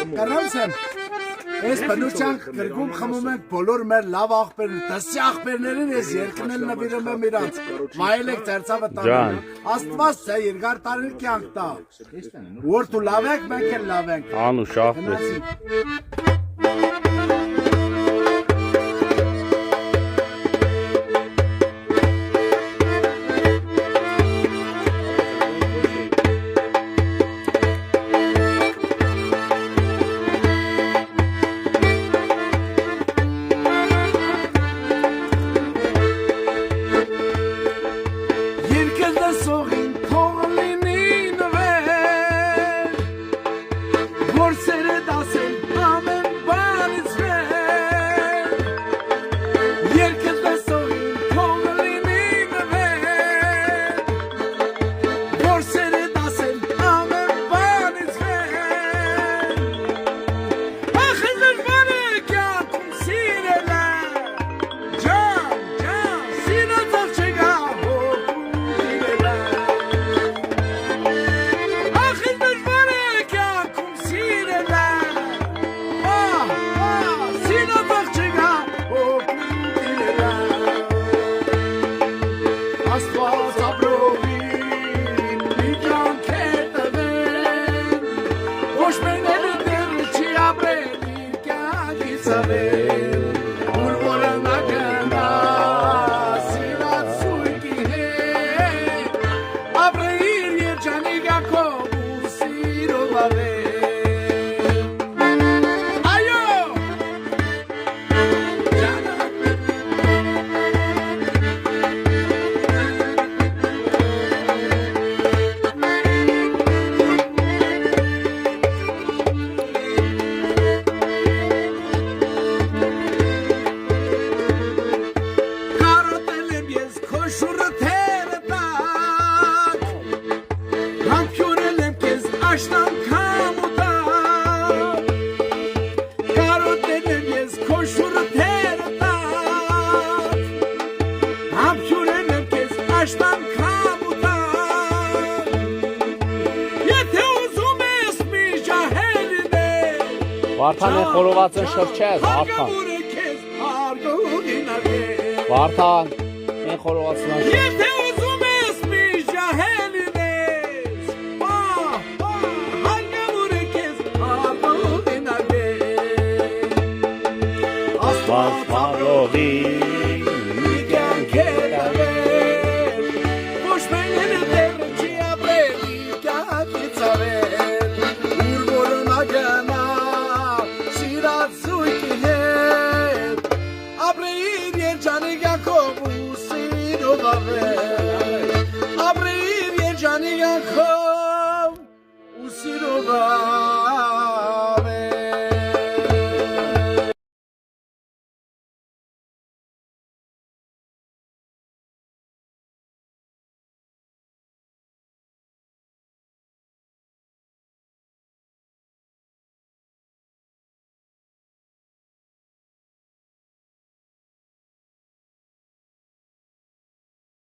Կռանցեմ, ես բնության գրգում խմում ենք բոլոր մեր լավ աղբերն, դսի աղբերներին ես երկնել նվիրում եմ իրանց, վայել եք ծերծավը տանան, աստված ձե երկար տարին կյանք տա, որ դու լավ եք, մենք էլ լավ ենք, Անու շահպես Վարդան են խորոված են շրջել, Վարդան Վարդան են խորոված են շրջել Եթե ուզում ես մի ժահելին ես, հարգավոր է կեզ արգողին արգել Աստված բարողի